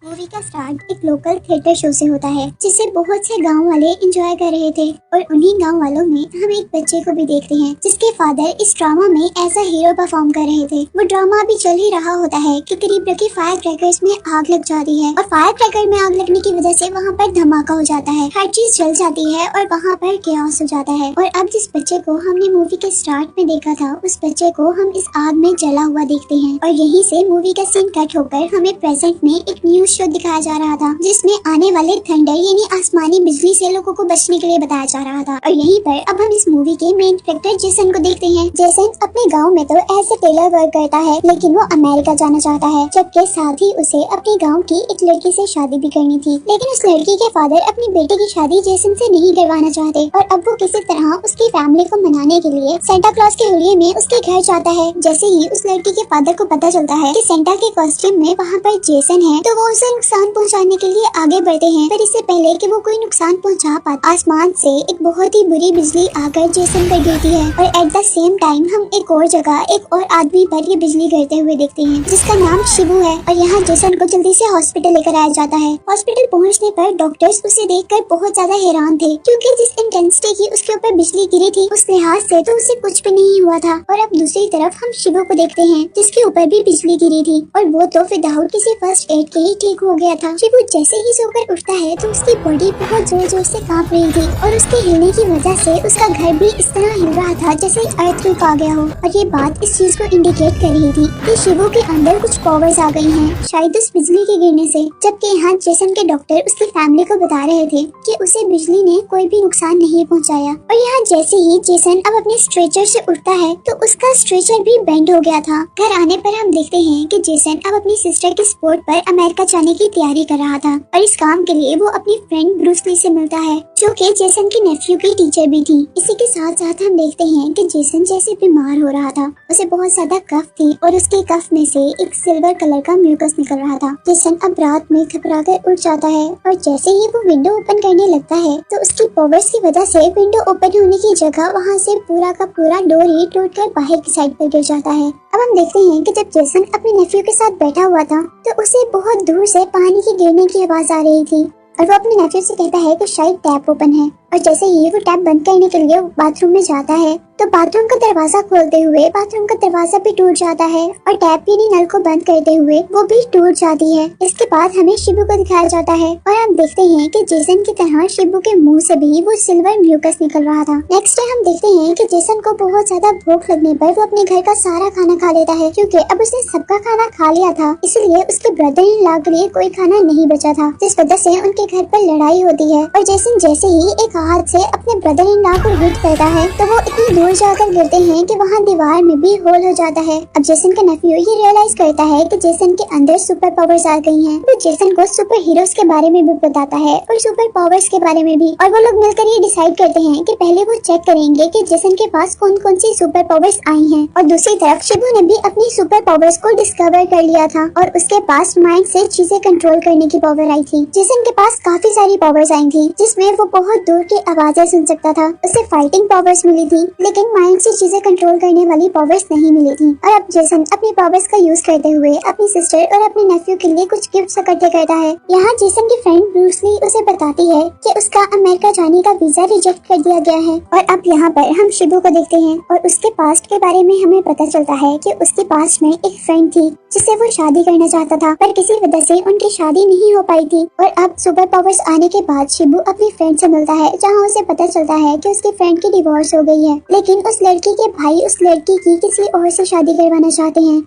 Movie का start एक local theatre show से होता है जिसे बहुत से गांव वाले एंजॉय कर रहे थे और उन्हीं गांव वालों में हम एक बच्चे को भी देखते हैं जिसके फादर इस ड्रामा में एज अ हीरो परफॉर्म कर रहे थे। वो ड्रामा अभी चल ही रहा होता है कि करीब रखे फायर क्रैकर्स में आग लग जाती है और फायर क्रैकर में आग लगने की वजह से वहाँ पर धमाका हो जाता है, हर चीज जल जाती है और वहाँ पर केओस हो जाता है। और अब जिस बच्चे को हमने मूवी के स्टार्ट में देखा था उस बच्चे को हम इस आग में जला हुआ देखते हैं और यहीं से मूवी का सीन कट होकर हमें प्रेजेंट में एक न्यूज शो दिखाया जा रहा था जिसमें आने वाले थंडर यानी आसमानी बिजली से लोगों को बचने के लिए बताया जा रहा था। और यहीं पर अब हम इस मूवी के मेन कैरेक्टर जेसन को देखते हैं। जेसन अपने गांव में तो एज ए टेलर वर्क करता है लेकिन वो अमेरिका जाना चाहता है, जबकि साथ ही उसे अपने गाँव की एक लड़की से शादी भी करनी थी। लेकिन उस लड़की के फादर अपनी बेटे की शादी जेसन से नहीं करवाना चाहते और अब वो किसी तरह उसकी फैमिली को मनाने के लिए सेंटा क्लॉज के हुलिये में उसके घर जाता है। जैसे ही उस लड़की के फादर को पता चलता है कि सेंटा के कॉस्ट्यूम में वहाँ पर जेसन है तो वो उसे नुकसान पहुँचाने के लिए आगे बढ़ते हैं। पर इससे पहले कि वो कोई नुकसान पहुँचा पाते आसमान से एक बहुत ही बुरी बिजली आकर जेसन पर गिरती है और एट द सेम टाइम हम एक और जगह एक और आदमी पर ये बिजली गिरते हुए देखते हैं जिसका नाम शिबू है। और यहाँ जेसन को जल्दी से हॉस्पिटल लेकर आया जाता है। हॉस्पिटल पहुँचने पर डॉक्टर्स उसे देखकर बहुत ज्यादा हैरान थे क्योंकि जिस इंटेंसिटी की उसके ऊपर बिजली गिरी थी उस लिहाज से तो उसे कुछ भी नहीं हुआ था। और अब दूसरी तरफ हम शिबू को देखते हैं जिसके ऊपर भी बिजली गिरी थी और वो तो विदाउट किसी फर्स्ट एड के ही ठीक हो गया था। शिबू जैसे ही सोकर उठता है तो उसकी बॉडी बहुत जोर जोर से कांप रही थी और उसके हिलने की वजह से उसका घर भी इस तरह हिल रहा था जैसे अर्थक्वेक आ गया हो। और ये बात इस चीज को इंडिकेट कर रही थी कि शिबू के अंदर कुछ पावर्स आ गई हैं, शायद उस बिजली के गिरने से। जबकि यहाँ जेसन के डॉक्टर उसकी फैमिली को बता रहे थे कि उसे बिजली ने कोई भी नुकसान नहीं पहुँचाया। और यहाँ जैसे ही जेसन अब अपने स्ट्रेचर से उठता है तो उसका स्ट्रेचर भी बेंड हो गया था। घर आने पर हम देखते हैं कि जेसन अब अपनी सिस्टर के सपोर्ट पर अमेरिका जाने की तैयारी कर रहा था और इस काम के लिए वो अपनी फ्रेंड ब्रूस ली से मिलता है जो कि जेसन की नेफ्यू की टीचर भी थी। इसी के साथ साथ हम देखते हैं कि जेसन जैसे बीमार हो रहा था, उसे बहुत ज्यादा कफ थी और उसके कफ में से एक सिल्वर कलर का म्यूकस निकल रहा था। जेसन अब रात में घबराकर उठ जाता है और जैसे ही वो विंडो ओपन करने लगता है तो उसकी पावर्स की वजह से विंडो ओपन होने की जगह वहाँ से पूरा का पूरा डोर ही टूटकर बाहर की साइड पर गिर जाता है। अब हम देखते हैं कि जब जेसन अपने नेफ्यू के साथ बैठा हुआ था तो उसे बहुत दूर से पानी के गिरने की आवाज आ रही थी और वो अपने नेफ्यू से कहता है कि शायद टैप ओपन है। और जैसे ही वो टैप बंद करने के लिए बाथरूम में जाता है तो बाथरूम का दरवाजा खोलते हुए बाथरूम का दरवाजा भी टूट जाता है और टैप यानी नल को बंद करते हुए वो भी टूट जाती है। इसके बाद हमें शिबू को दिखाया जाता है और हम देखते हैं कि जेसन की तरह शिबू के मुंह से भी वो सिल्वर म्यूकस निकल रहा था। नेक्स्ट डे हम देखते हैं कि जेसन को बहुत ज्यादा भूख लगने पर वो अपने घर का सारा खाना खा लेता है क्योंकि अब उसने सबका खाना खा लिया था, इसलिए उसके ब्रदर इन लॉ के लिए कोई खाना नहीं बचा था, जिस वजह से उनके घर पर लड़ाई होती है। और जेसन जैसे ही एक हाथ से अपने ब्रदर इन लॉ को हिट करता है तो वो इतनी दूर जाकर गिरते हैं कि वहाँ दीवार में भी होल हो जाता है। अब जेसन का नेफ्यू ये रियलाइज करता है कि जेसन के अंदर सुपर पावर्स आ गई हैं। वो जेसन को सुपर हीरोज के बारे में भी बताता है और सुपर पावर्स के बारे में भी, और वो लोग मिलकर ये डिसाइड करते हैं कि पहले वो चेक करेंगे कि जेसन के पास कौन कौन सी सुपर पावर्स आई हैं। और दूसरी तरफ शिबू ने भी अपनी सुपर पावर्स को डिस्कवर कर लिया था और उसके पास माइंड से चीजें कंट्रोल करने की पावर आई थी। जेसन के पास काफी सारी पावर्स आई थी जिसमें वो बहुत दूर की आवाजें सुन सकता था, उसे फाइटिंग पावर्स मिली थी लेकिन माइंड से चीजें कंट्रोल करने वाली पावर्स नहीं मिली थी। और अब जेसन अपनी पावर्स का यूज करते हुए अपनी सिस्टर और अपने नेफ्यू के लिए कुछ गिफ्ट्स इकट्ठे करता है। यहाँ जेसन की फ्रेंड ब्रूस ली उसे बताती है कि उसका अमेरिका जाने का वीजा रिजेक्ट कर दिया गया है। और अब यहाँ पर हम शिबू को देखते हैं और उसके पास्ट के बारे में हमें पता चलता है कि उसके पास्ट में एक फ्रेंड थी जिससे वो शादी करना चाहता था पर किसी वजह से उनकी शादी नहीं हो पाई थी। और अब सुपर पावर्स आने के बाद शिबू अपनी फ्रेंड से मिलता है जहाँ उसे पता चलता है कि उसकी फ्रेंड की डिवोर्स हो गई है लेकिन उस लड़की के भाई उस लड़की की किसी और से शादी करवाना चाहते हैं।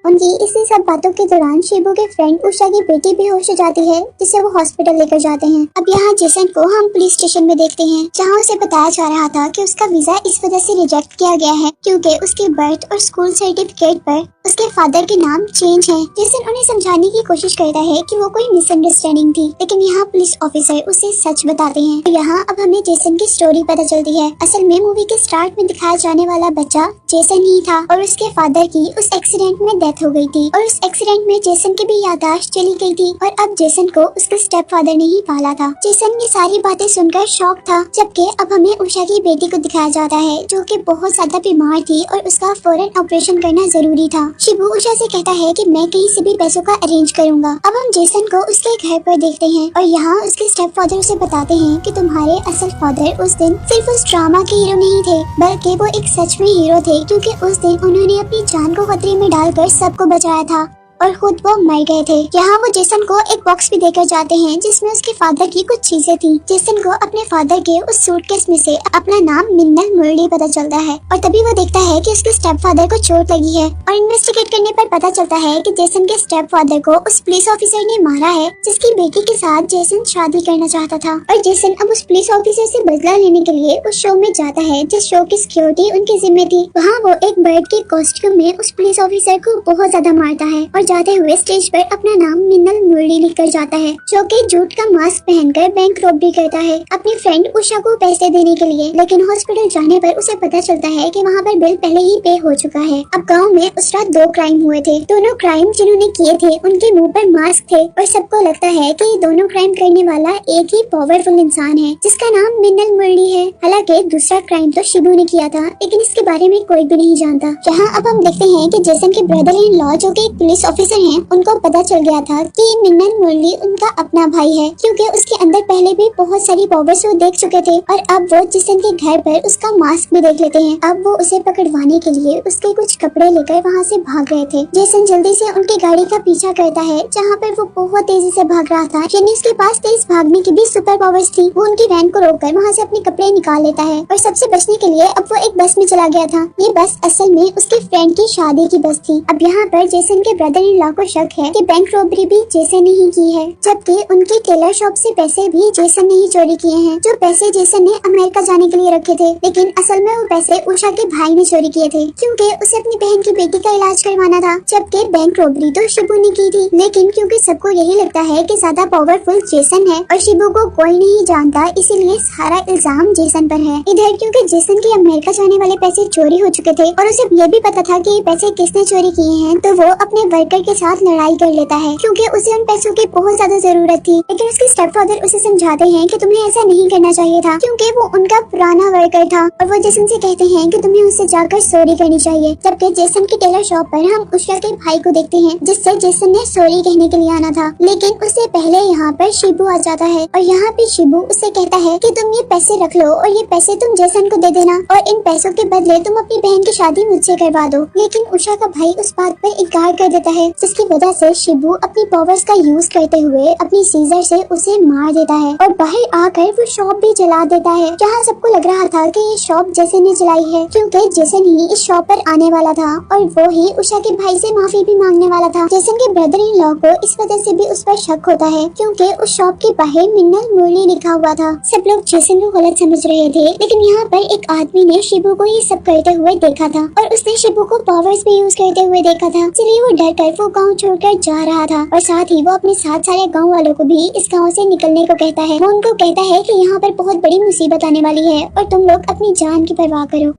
उनकी इसी सब बातों के दौरान शिबू के फ्रेंड उषा की बेटी बेहोश हो जाती है जिसे वो हॉस्पिटल लेकर जाते हैं। अब यहाँ जेसन को हम पुलिस स्टेशन में देखते हैं जहाँ उसे बताया जा रहा था कि उसका वीजा इस वजह से रिजेक्ट किया गया है क्योंकि उसके बर्थ और स्कूल सर्टिफिकेट पर उसके फादर के नाम चेंज है। जेसन उन्हें समझाने की कोशिश करता है कि वो कोई मिसअंडरस्टैंडिंग थी लेकिन यहाँ पुलिस ऑफिसर उसे सच बताते हैं। यहाँ अब हमें जेसन की स्टोरी पता चलती है। असल में मूवी के स्टार्ट में दिखाया जाने वाला बच्चा जेसन ही था और उसके फादर की उस एक्सीडेंट में डेथ हो गई थी और उस एक्सीडेंट में जेसन की भी याददाश्त चली गई थी और अब जेसन को उसके स्टेप फादर ने ही पाला था। जेसन ये सारी बातें सुनकर शॉक था, जबकि अब हमें उषा की बेटी को दिखाया जाता है जो कि बहुत ज्यादा बीमार थी और उसका फौरन ऑपरेशन करना जरूरी था। शिबू उषा से कहता है कि मैं कहीं से भी पैसों का अरेंज करूंगा। अब हम जेसन को उसके घर पर देखते हैं और यहाँ उसके स्टेप फादर उसे बताते हैं कि तुम्हारे असल फादर उस दिन सिर्फ उस ड्रामा के हीरो नहीं थे, बल्कि वो एक सच में हीरो थे, क्योंकि उस दिन उन्होंने अपनी जान को खतरे में डालकर सबको बचाया था और खुद वो मर गए थे। यहाँ वो जेसन को एक बॉक्स भी देकर जाते हैं जिसमें उसके फादर की कुछ चीजें थी। जेसन को अपने फादर के उस सूटकेस में से अपना नाम मिन्नल मुरली पता चलता है और तभी वो देखता है कि उसके स्टेप फादर को चोट लगी है और इन्वेस्टिगेट करने पर पता चलता है कि जेसन के स्टेप फादर को उस पुलिस ऑफिसर ने मारा है जिसकी बेटी के साथ जेसन शादी करना चाहता था। और जेसन अब उस पुलिस ऑफिसर से बदला लेने के लिए उस शो में जाता है जिस शो की सिक्योरिटी उनकी जिम्मे थी। वहाँ वो एक बर्ड के कॉस्ट्यूम में उस पुलिस ऑफिसर को बहुत ज्यादा मारता है और जाते हुए स्टेज पर अपना नाम मिन्नल मुरली लिखकर जाता है, जो कि जूट का मास्क पहनकर बैंक रॉबरी करता है अपनी फ्रेंड उषा को पैसे देने के लिए। लेकिन हॉस्पिटल जाने पर उसे पता चलता है कि वहाँ पर बिल पहले ही पे हो चुका है। अब गांव में उस रात 2 क्राइम हुए थे। दोनों क्राइम जिन्होंने किए थे उनके मुंह पर मास्क थे और सबको लगता है कि ये दोनों क्राइम करने वाला एक ही पावरफुल इंसान है जिसका नाम मिन्नल मुरली है। हालांकि दूसरा क्राइम तो शिबू ने किया था, लेकिन इसके बारे में कोई भी नहीं जानता। यहाँ अब हम देखते हैं कि जेसन के ब्रदर इन लॉ जो कि एक पुलिस ऑफिसर हैं, उनको पता चल गया था कि मिन्नल मुरली उनका अपना भाई है, क्योंकि उसके अंदर पहले भी बहुत सारी पावर्स वो देख चुके थे और अब वो जेसन के घर पर उसका मास्क भी देख लेते हैं। अब वो उसे पकड़वाने के लिए उसके कुछ कपड़े लेकर वहाँ से भाग रहे थे। जेसन जल्दी से उनकी गाड़ी का पीछा करता है जहाँ पर वो बहुत तेजी से भाग रहा था, यानी उसके पास तेज भागने की भी सुपर पावर्स थी। वो उनकी वैन को रोककर वहाँ से अपने कपड़े निकाल लेता है और सबसे बचने के लिए अब वो एक बस में चला गया था। ये बस असल में उसके फ्रेंड की शादी की बस थी। अब यहाँ पर जेसन के ब्रदर इन लॉ को शक है कि बैंक रॉबरी भी जेसन ने ही की है, जबकि उनकी टेलर शॉप से पैसे भी जेसन ने ही चोरी किए हैं, जो पैसे जेसन ने अमेरिका जाने के लिए रखे थे। लेकिन असल में वो पैसे उषा के भाई ने चोरी किए थे, क्योंकि उसे अपनी बहन की बेटी का इलाज करवाना था। जबकि बैंक रॉबरी तो शिबू ने की थी, लेकिन क्योंकि सबको यही लगता है कि ज्यादा पावरफुल जेसन है और शिबू को कोई नहीं जानता, इसीलिए सारा इल्जाम जेसन पर है। इधर क्योंकि जेसन के अमेरिका जाने वाले पैसे चोरी हो चुके थे और उसे ये भी पता था कि ये पैसे किसने चोरी किए हैं, तो वो अपने वर्कर के साथ लड़ाई कर लेता है, क्योंकि उसे उन पैसों की बहुत ज्यादा जरूरत थी। लेकिन उसके स्टेपफादर उसे समझाते हैं कि तुम्हें ऐसा नहीं करना चाहिए था, क्योंकि वो उनका पुराना वर्कर था। और वो जेसन से कहते हैं कि तुम्हें उससे जाकर सॉरी करनी चाहिए। जबकि जेसन की टेलर शॉप पर हम उषा के भाई को देखते हैं, जिससे जेसन ने सॉरी कहने के लिए आना था, लेकिन उससे पहले यहाँ पर शिबू आ जाता है और यहाँ पे शिबू उससे कहता है कि तुम ये पैसे रख लो और ये पैसे तुम जेसन को दे देना और इन पैसों के बदले तुम अपनी बहन की शादी मुझसे करवा दो। लेकिन उषा का भाई उस बात पर इनकार कर देता है, जिसकी वजह से शिबू अपनी पावर्स का यूज करते हुए अपनी सीजर से उसे मार देता है और बाहर आकर वो शॉप भी जला देता है। जहाँ सबको लग रहा था कि ये शॉप जेसन ने जलाई है, क्योंकि जेसन ही इस शॉप पर आने वाला था और वो ही उषा के भाई से माफी भी मांगने वाला था। जेसन के ब्रदर इन लॉ को इस वजह से भी उस पर शक होता है, क्योंकि उस शॉप के बाहर मिन्नल मुरली लिखा हुआ था। सब लोग जेसन को गलत समझ रहे थे, लेकिन यहाँ पर एक आदमी ने शिबू को ये सब करते हुए देखा था और उसने शिबू को पावर्स भी यूज करते हुए देखा था, इसलिए वो डर कर वो गाँव छोड़कर जा रहा था और साथ ही वो अपने साथ सारे गाँव वालों को भी इस गाँव से निकलने को कहता है। वो उनको कहता है कि यहाँ पर बहुत बड़ी मुसीबत आने वाली है और तुम लोग अपनी जान की परवाह करो।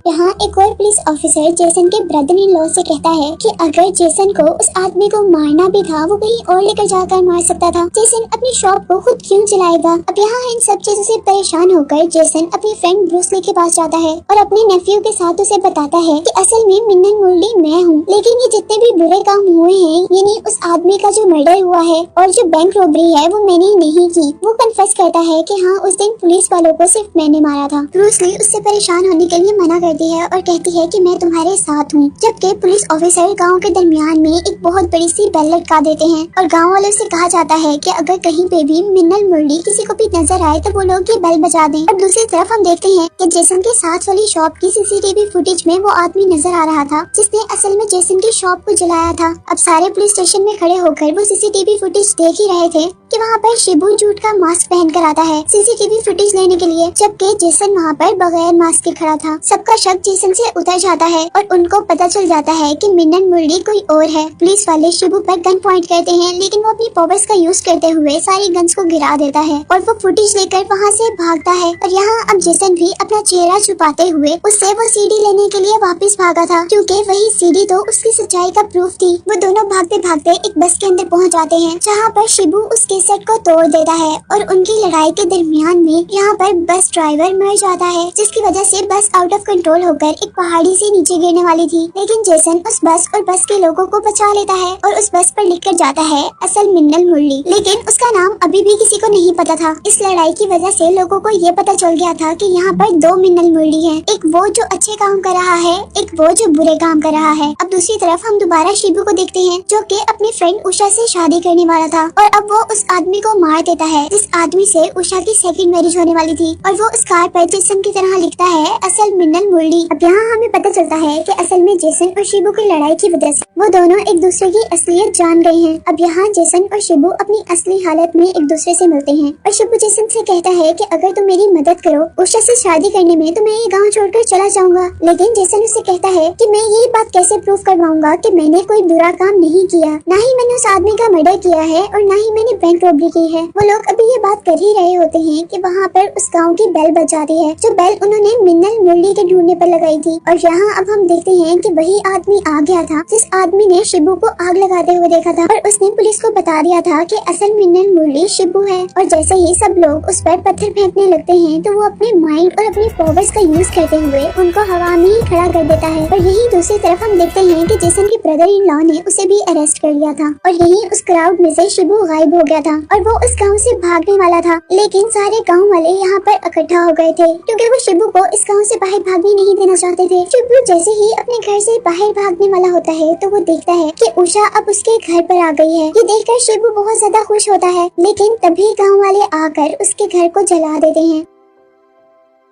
यहाँ एक और पुलिस ऑफिसर जेसन के ब्रदर इन लॉ से कहता है कि अगर जेसन को उस आदमी को मारना भी था, वो कहीं और लेकर जाकर मार सकता था। जेसन अपनी शॉप को खुद क्यों जलाएगा? अब यहाँ इन सब चीजों से परेशान होकर जेसन अपनी फ्रेंड ब्रूस ली के पास जाता है और अपने नेफ्यू के साथ उसे बताता है कि असल में मिन्नल मुरली मैं हूँ, लेकिन ये जितने भी बुरे काम हुए हैं, यानी उस आदमी का जो मर्डर हुआ है और जो बैंक रॉबरी है, वो मैंने नहीं की। वो कन्फेस करता है कि हाँ, उस दिन पुलिस वालों को सिर्फ मैंने मारा था। ब्रूस ली उससे परेशान होने के लिए मना करती है और कहती है कि मैं तुम्हारे साथ हूँ। जबकि पुलिस ऑफिसर गांव के दरमियान में एक बहुत बड़ी सी बेल लटका देते हैं और गांव वालों से कहा जाता है कि अगर कहीं पे भी मिन्नल मुरली किसी को भी नजर आए तो वो लोग ये बेल बजा दें। और दूसरी तरफ हम देखते हैं कि जेसन के साथ वाली शॉप की सीसीटीवी फुटेज में वो आदमी नजर आ रहा था जिसने असल में जेसन की शॉप को जलाया था। अब सारे पुलिस स्टेशन में खड़े होकर वो सीसीटीवी फुटेज देख ही रहे थे कि वहाँ पर शिबू जूट का मास्क पहन कर आता है सीसीटीवी फुटेज लेने के लिए, जबकि जेसन वहाँ पर बगैर मास्क के खड़ा था। सबका शक जेसन से उतर जाता है और उनको पता चल जाता है कि मिन्नल मुरली कोई और है। पुलिस वाले शिबू पर गन पॉइंट करते हैं, लेकिन वो अपनी पावर्स का यूज करते हुए सारी गन्स को गिरा देता है और वो फुटेज लेकर वहाँ से भागता है। और यहाँ अब जेसन भी अपना चेहरा छुपाते हुए उससे वो सीडी लेने के लिए वापस भागा था, क्योंकि वही सीडी तो उसकी सच्चाई का प्रूफ थी। वो दोनों भागते भागते एक बस के अंदर पहुँच जाते हैं, जहाँ पर शिबू उसके सेट को तोड़ देता है और उनकी लड़ाई के दरमियान में यहाँ पर बस ड्राइवर मर जाता है, जिसकी वजह से बस आउट ऑफ कंट्रोल होकर एक पहाड़ी से नीचे गिरने वाली थी। लेकिन जेसन उस बस और बस के लोगों को बचा लेता है और उस बस पर लिख कर जाता है असल मिन्नल मुरली, लेकिन उसका नाम अभी भी किसी को नहीं पता था। इस लड़ाई की वजह से लोगों को ये पता चल गया था कि यहाँ पर दो मिन्नल मुरली हैं, एक वो जो अच्छे काम कर रहा है, एक वो जो बुरे काम कर रहा है। अब दूसरी तरफ हम दोबारा शिबू को देखते हैं जो कि अपनी फ्रेंड उषा से शादी करने वाला था और अब वो उस आदमी को मार देता है जिस आदमी से उषा की सेकंड मैरिज होने वाली थी, और वो उस कार पर जेसन की तरह लिखता है असल मिन्नल मुरली। अब यहाँ हमें पता चलता है कि असल में जेसन और शिबू की लड़ाई की वजह से वो दोनों एक दूसरे की असलियत जान गए हैं। अब यहाँ जेसन और शिबू अपनी असली हालत में एक दूसरे से मिलते हैं और शिबू जेसन से कहता है कि अगर तुम मेरी मदद करो उषा से शादी करने में तो मैं ये गाँव छोड़कर चला जाऊंगा। लेकिन जेसन उससे कहता है कि मैं ये बात कैसे प्रूव करवाऊंगा कि मैंने कोई बुरा काम नहीं किया, ना ही मैंने उस आदमी का मर्डर किया है और ना ही मैंने बैंक रॉबरी की है। वो लोग अभी ये बात कर ही रहे होते हैं कि वहाँ पर उस गाँव की बेल बज जाती है, जो बेल उन्होंने मिन्नल मुरली के ढूंढने पर लगाई थी। और यहाँ अब हम देखते हैं कि वही आदमी आ गया था जिस आदमी ने शिबू को आग लगाते हुए देखा था और उसने पुलिस को बता दिया था कि असल मिन्नल मुरली शिबू है। और जैसे ही सब लोग उस पर पत्थर फेंकने लगते हैं तो वो अपने माइंड और अपनी पावर्स का यूज करते हुए उनको हवा में ही खड़ा कर देता है। और यही दूसरी तरफ हम देखते हैं कि जेसन के ब्रदर इन लॉ ने उसे भी अरेस्ट कर लिया था और यही उस क्राउड में से शिबू गायब हो गया था और वो उस गांव से भागने वाला था। लेकिन सारे गांव वाले यहाँ पर इकट्ठा हो गए थे क्योंकि वो शिबू को इस गांव से बाहर भागने नहीं देना चाहते थे। शिबू जैसे ही अपने घर से बाहर भागने वाला होता है तो वो देखता है कि उषा अब उसके घर पर आ गई है। ये देखकर शिबू बहुत ज्यादा खुश होता है, लेकिन तभी गाँव वाले आकर उसके घर को जला देते हैं।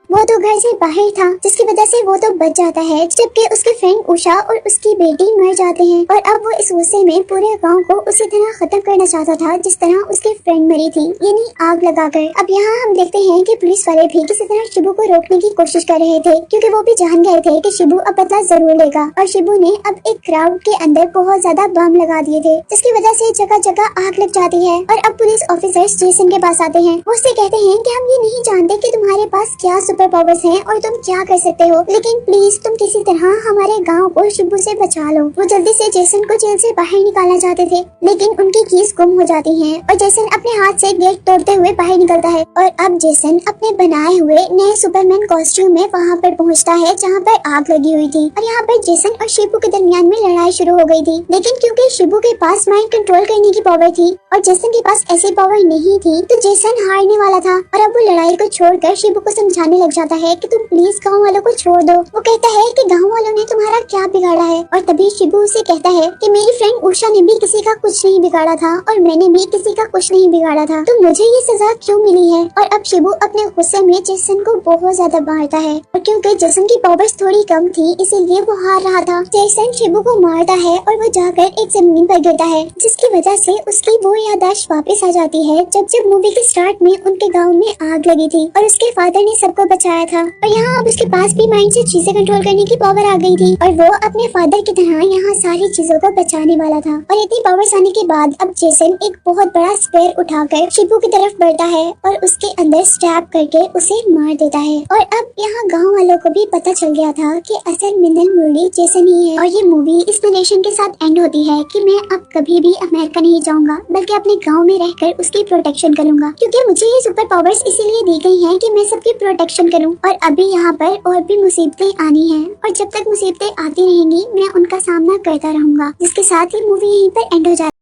वो तो घर से बाहर था जिसकी वजह से वो तो बच जाता है, जबकि उसके फ्रेंड उषा और उसकी बेटी मर जाते हैं। और अब वो इस गुस्से में पूरे गांव को उसी तरह खत्म करना चाहता था जिस तरह उसकी फ्रेंड मरी थी, यानी आग लगाकर। अब यहाँ हम देखते हैं कि पुलिस वाले भी किसी तरह शिबू को रोकने की कोशिश कर रहे थे क्योंकि वो भी जान गए थे कि शिबू अब बदला जरूर लेगा। और शिबू ने अब एक क्राउड के अंदर बहुत ज्यादा बम लगा दिए थे जिसकी वजह से जगह जगह आग लग जाती है। और अब पुलिस ऑफिसर्स जेसन के पास आते हैं, वो उससे कहते हैं कि हम ये नहीं जानते कि तुम्हारे पास क्या सुपर पावर्स हैं और तुम क्या कर सकते हो, लेकिन प्लीज तुम किसी तरह हमारे गांव को शिबू से बचा लो। वो जल्दी से जेसन को जेल से बाहर निकालना चाहते थे, लेकिन उनकी कीज गुम हो जाती है और जेसन अपने हाथ से गेट तोड़ते हुए बाहर निकलता है। और अब जेसन अपने बनाए हुए नए सुपरमैन कॉस्ट्यूम में वहाँ पर पहुँचता है जहाँ पर आग लगी हुई थी। और यहाँ पर जेसन और शिबू के दरमियान में लड़ाई शुरू हो गई थी, लेकिन क्योंकि शिबू के पास माइंड कंट्रोल करने की पावर थी और जेसन के पास ऐसी पावर नहीं थी तो जेसन हारने वाला था। और अब वो लड़ाई को छोड़कर शिबू को समझाने लग जाता है कि तुम प्लीज गाँव वालों को छोड़ दो। वो कहता है कि गाँव वालों ने तुम्हारा क्या बिगाड़ा है। और तभी शिबू उसे कहता है कि मेरी फ्रेंड उषा ने भी किसी का कुछ नहीं बिगाड़ा था और मैंने भी किसी का कुछ नहीं बिगाड़ा था, तो मुझे ये सजा क्यों मिली है। और अब शिबू अपने गुस्से में जेसन को बहुत ज्यादा मारता है और क्योंकि जेसन की पावर्स थोड़ी कम थी इसीलिए वो हार रहा था। जेसन शिबू को मारता है और वो जाकर एक जमीन पर गिरता है जिसकी वजह से उसकी वो याददाश्त वापस आ जाती है जब मूवी के स्टार्ट में उनके गाँव में आग लगी थी और उसके फादर ने सबको बचाया था। और यहाँ अब उसके पास भी माइंड से चीजें कंट्रोल करने की पावर आ गई थी और वो अपने फादर की तरह यहाँ सारी चीजों को बचाने वाला था। और इतनी पावर्स आने के बाद अब जेसन एक बहुत बड़ा स्पेयर उठाकर शिबू की तरफ बढ़ता है और उसके अंदर स्टैब करके उसे मार देता है। और अब यहाँ गाँव वालों को भी पता चल गया था कि असल मिन्नल मुरली जेसन ही है। और ये मूवी इस नरेशन के साथ एंड होती है कि मैं अब कभी भी अमेरिका नहीं जाऊंगा बल्कि अपने गाँव में रहकर उसकी प्रोटेक्शन करूंगा, क्योंकि मुझे ये सुपर पावर्स इसीलिए दी गई है कि मैं सबकी प्रोटेक्शन करूं। और अभी यहाँ पर और भी मुसीबतें आनी हैं और जब तक मुसीबतें आती रहेंगी मैं उनका सामना करता रहूंगा, जिसके साथ ही मूवी यहीं पर एंड हो जाएगी।